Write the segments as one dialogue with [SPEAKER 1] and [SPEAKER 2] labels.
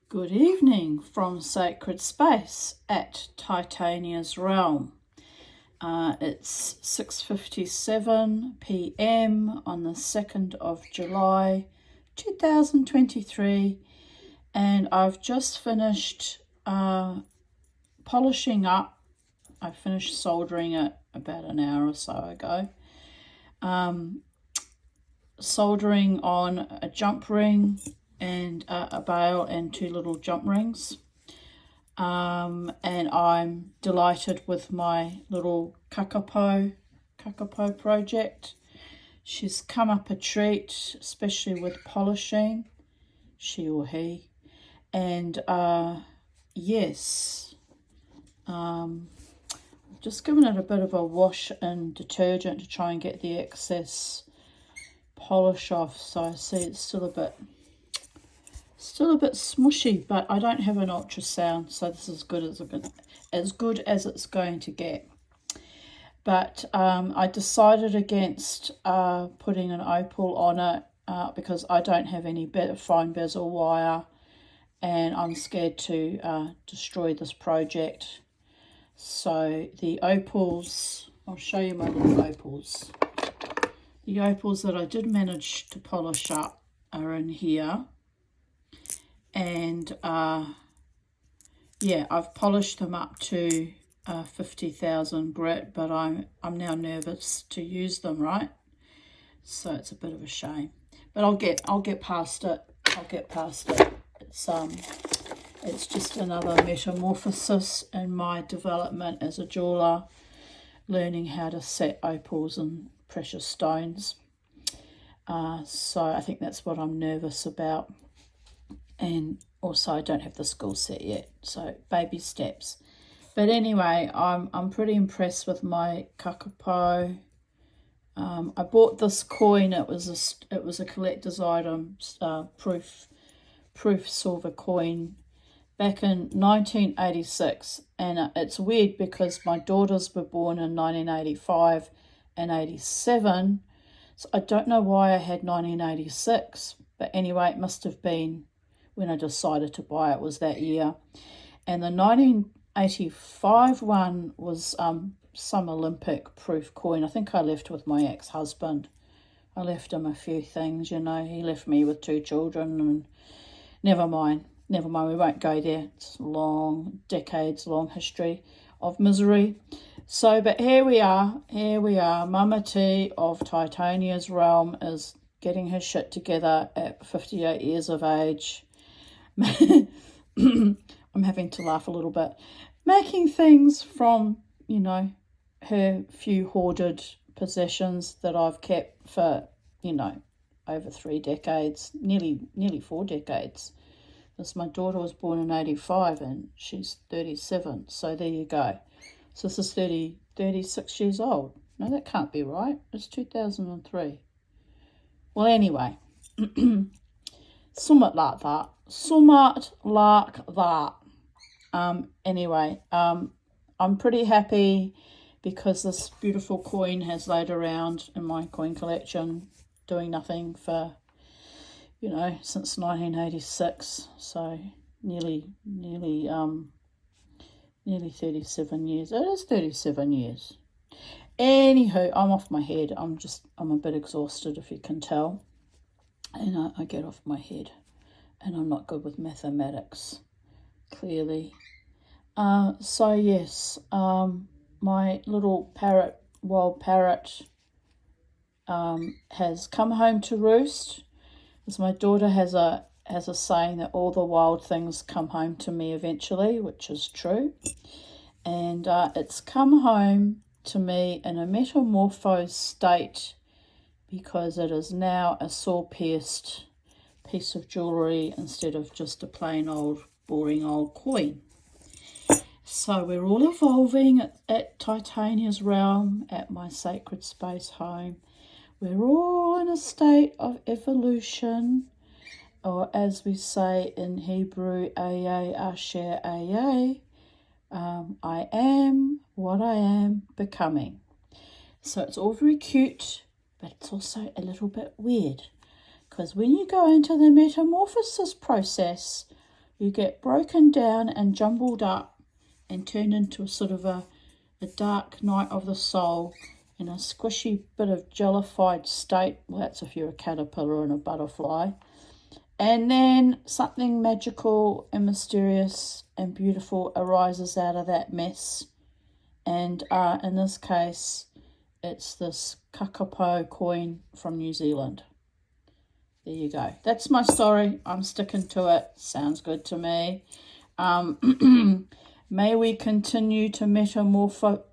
[SPEAKER 1] Good evening from Sacred Space at Titania's Realm. It's 6:57 p.m. on the 2nd of July 2023, and I've just finished polishing up. I finished soldering it about an hour or so ago. Soldering on a jump ring and a bail and two little jump rings. And I'm delighted with my little Kakapo project. She's come up a treat, especially with polishing, she or he. And yes, just given it a bit of a wash in detergent to try and get the excess polish off. So I see it's still a bit smushy, but I don't have an ultrasound, so this is as good as it's going to get. But I decided against putting an opal on it because I don't have any fine bezel wire, and I'm scared to destroy this project. So the opals, I'll show you my little opals. The opals that I did manage to polish up are in here. And yeah, I've polished them up to 50,000 grit, but I'm now nervous to use them, right? So it's a bit of a shame, but I'll get past it. It's just another metamorphosis in my development as a jeweler, learning how to set opals and precious stones. So I think that's what I'm nervous about. And also I don't have the skill set yet, so baby steps. But anyway, I'm pretty impressed with my Kakapo. I bought this coin. It was a collector's item, proof silver coin, back in 1986. And it's weird because my daughters were born in 1985 and 87. So I don't know why I had 1986, but anyway, it must have been when I decided to buy it, was that year. And the 1985 one was some Olympic proof coin. I think I left with my ex-husband. I left him a few things, you know. He left me with 2 children, and never mind, we won't go there. It's decades long history of misery. So, but here we are. Mama T of Titania's Realm is getting her shit together at 58 years of age. I'm having to laugh a little bit. Making things from, you know, her few hoarded possessions that I've kept for, you know, over 3 decades, nearly 4 decades. Because my daughter was born in 85 and she's 37. So there you go. So this is 36 years old. No, that can't be right. It's 2003. Well, anyway, somewhat like that. Anyway, I'm pretty happy because this beautiful coin has laid around in my coin collection doing nothing for, you know, since 1986. So nearly 37 years. It is 37 years. Anywho, I'm off my head. I'm a bit exhausted, if you can tell. And I get off my head. And I'm not good with mathematics, clearly. So yes, my little wild parrot, has come home to roost. As my daughter has a saying that all the wild things come home to me eventually, which is true. And it's come home to me in a metamorphosed state because it is now a saw-pierced piece of jewellery instead of just a plain old boring old coin. So we're all evolving at Titania's Realm, at my sacred space home. We're all in a state of evolution, or as we say in Hebrew, Aya Asher Aya, I am what I am becoming. So it's all very cute, but it's also a little bit weird. Because when you go into the metamorphosis process, you get broken down and jumbled up and turned into a sort of a dark night of the soul in a squishy bit of jellified state. Well, that's if you're a caterpillar and a butterfly. And then something magical and mysterious and beautiful arises out of that mess. And in this case, it's this Kakapo coin from New Zealand. There you go. That's my story. I'm sticking to it. Sounds good to me. May we continue to metamorphose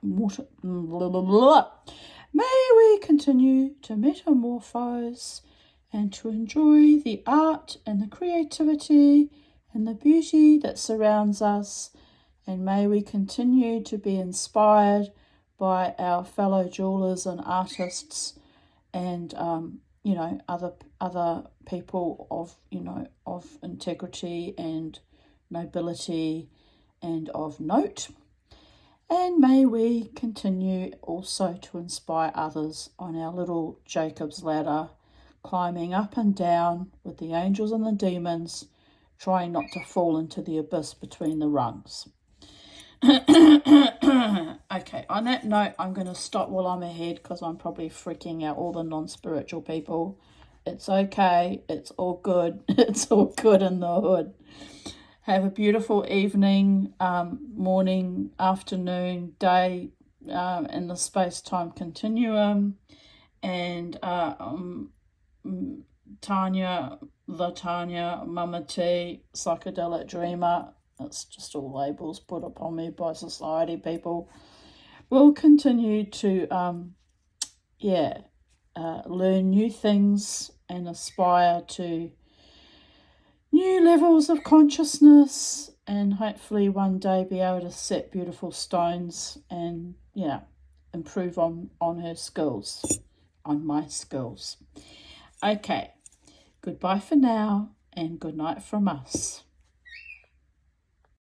[SPEAKER 1] and to enjoy the art and the creativity and the beauty that surrounds us. And may we continue to be inspired by our fellow jewelers and artists and, you know, other people of integrity and nobility and of note. And may we continue also to inspire others on our little Jacob's ladder, climbing up and down with the angels and the demons, trying not to fall into the abyss between the rungs. Okay, on that note, I'm going to stop while I'm ahead because I'm probably freaking out all the non-spiritual people. It's okay. It's all good. It's all good in the hood. Have a beautiful evening, morning, afternoon, day, in the space-time continuum. And Tanya, Mama T, Psychedelic Dreamer, it's just all labels put upon me by society, people. We'll continue to, learn new things and aspire to new levels of consciousness, and hopefully one day be able to set beautiful stones and, improve on her skills, on my skills. Okay, goodbye for now and good night from us.